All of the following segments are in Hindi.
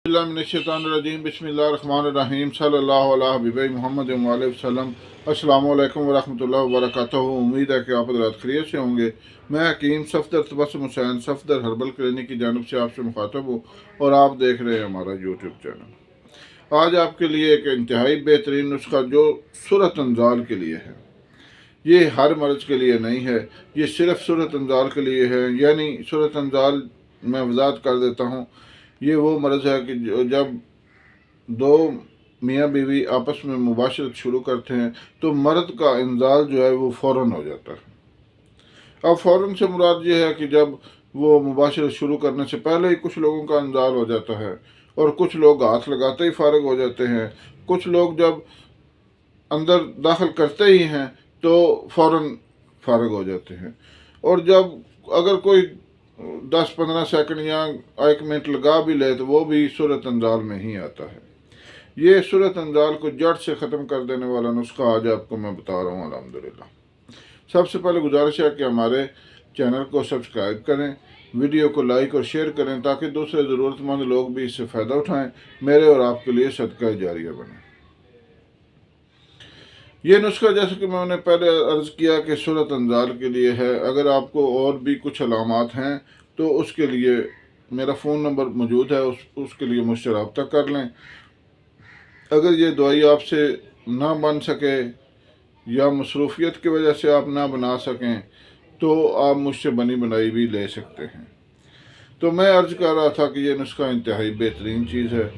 बिस्मिल्लाहिर्रहमानिर्रहीम बिस्मिल्लाहिर्रहमानिर्रहीम सल्लल्लाहु अला हबीबी मोहम्मद वसल्लम। अस्सलामु अलैकुम वरहमतुल्लाहि वबरकातुहू। उम्मीद है कि आप हज़रात खैरियत से होंगे। मैं हकीम सफदर तबस्सुम हुसैन सफदर हर्बल क्लिनिक की जानिब से आपसे मुखातब हूँ और आप देख रहे हैं हमारा यूट्यूब चैनल। आज आपके लिए एक इंतहाई बेहतरीन नुस्खा जो सूरत अंजाल के लिए है। ये हर मर्ज़ के लिए नहीं है, ये सिर्फ सूरत अंजाल के लिए है। यानी सूरत अंजाल मैं वजाहत कर देता हूँ। ये वो मर्ज़ है कि जब दो मियाँ बीवी आपस में मुबाशरत शुरू करते हैं तो मर्द का इंजाल जो है वो फ़ौरन हो जाता है। अब फ़ौरन से मुराद ये है कि जब वो मुबाशरत शुरू करने से पहले ही कुछ लोगों का इंजाल हो जाता है और कुछ लोग हाथ लगाते ही फारग हो जाते हैं। कुछ लोग जब अंदर दाखिल करते ही हैं तो फ़ौरन फारग हो जाते हैं। और जब अगर कोई 10-15 सेकंड या 1 मिनट लगा भी ले तो वो भी सूरत अंजाल में ही आता है। ये सूरत अंजाल को जड़ से ख़त्म कर देने वाला नुस्खा आज आपको मैं बता रहा हूँ अल्हम्दुलिल्लाह। सबसे पहले गुजारिश है कि हमारे चैनल को सब्सक्राइब करें, वीडियो को लाइक और शेयर करें ताकि दूसरे ज़रूरतमंद लोग भी इससे फ़ायदा उठाएँ, मेरे और आपके लिए सदका जारिया बने। ये नुस्खा जैसे कि मैंने पहले अर्ज़ किया कि सूरत अंजाल के लिए है। अगर आपको और भी कुछ अलामात हैं तो उसके लिए मेरा फ़ोन नंबर मौजूद है, उसके लिए मुझसे रब्ता कर लें। अगर ये दवाई आपसे ना बन सके या मसरूफ़ियत की वजह से आप ना बना सकें तो आप मुझसे बनी बनाई भी ले सकते हैं। तो मैं अर्ज़ कर रहा था कि ये नुस्खा इंतहाई बेहतरीन चीज़ है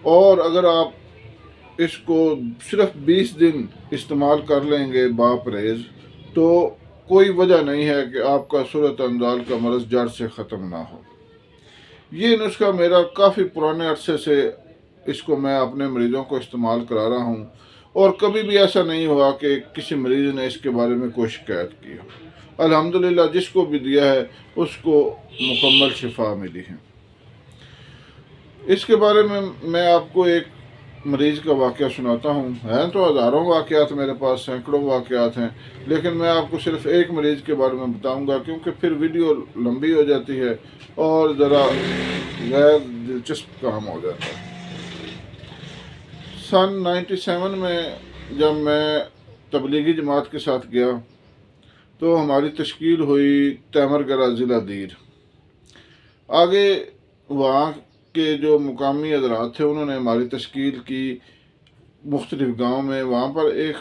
और अगर आप इसको सिर्फ 20 दिन इस्तेमाल कर लेंगे बापरहेज़ तो कोई वजह नहीं है कि आपका सूरत अंजाल का मर्ज़ जड़ से ख़त्म ना हो। ये नुस्खा मेरा काफ़ी पुराने अरसे से इसको मैं अपने मरीज़ों को इस्तेमाल करा रहा हूँ और कभी भी ऐसा नहीं हुआ कि किसी मरीज़ ने इसके बारे में कोई शिकायत की हो। अल्हम्दुलिल्लाह जिसको भी दिया है उसको मुकम्मल शिफा मिली है। इसके बारे में मैं आपको एक मरीज़ का वाक़या सुनाता हूँ। हैं तो हज़ारों वाक़यात मेरे पास, सैकड़ों वाक़यात हैं, लेकिन मैं आपको सिर्फ़ एक मरीज़ के बारे में बताऊँगा क्योंकि फिर वीडियो लंबी हो जाती है और ज़रा गैर दिलचस्प काम हो जाता है। सन 97 में जब मैं तबलीगी जमात के साथ गया तो हमारी तश्कील हुई तैमरगरा ज़िला दीर। आगे वहाँ के जो मुकामी हज़रात थे उन्होंने हमारी तश्कील की मुख्तलिफ़ गाँव में। वहाँ पर एक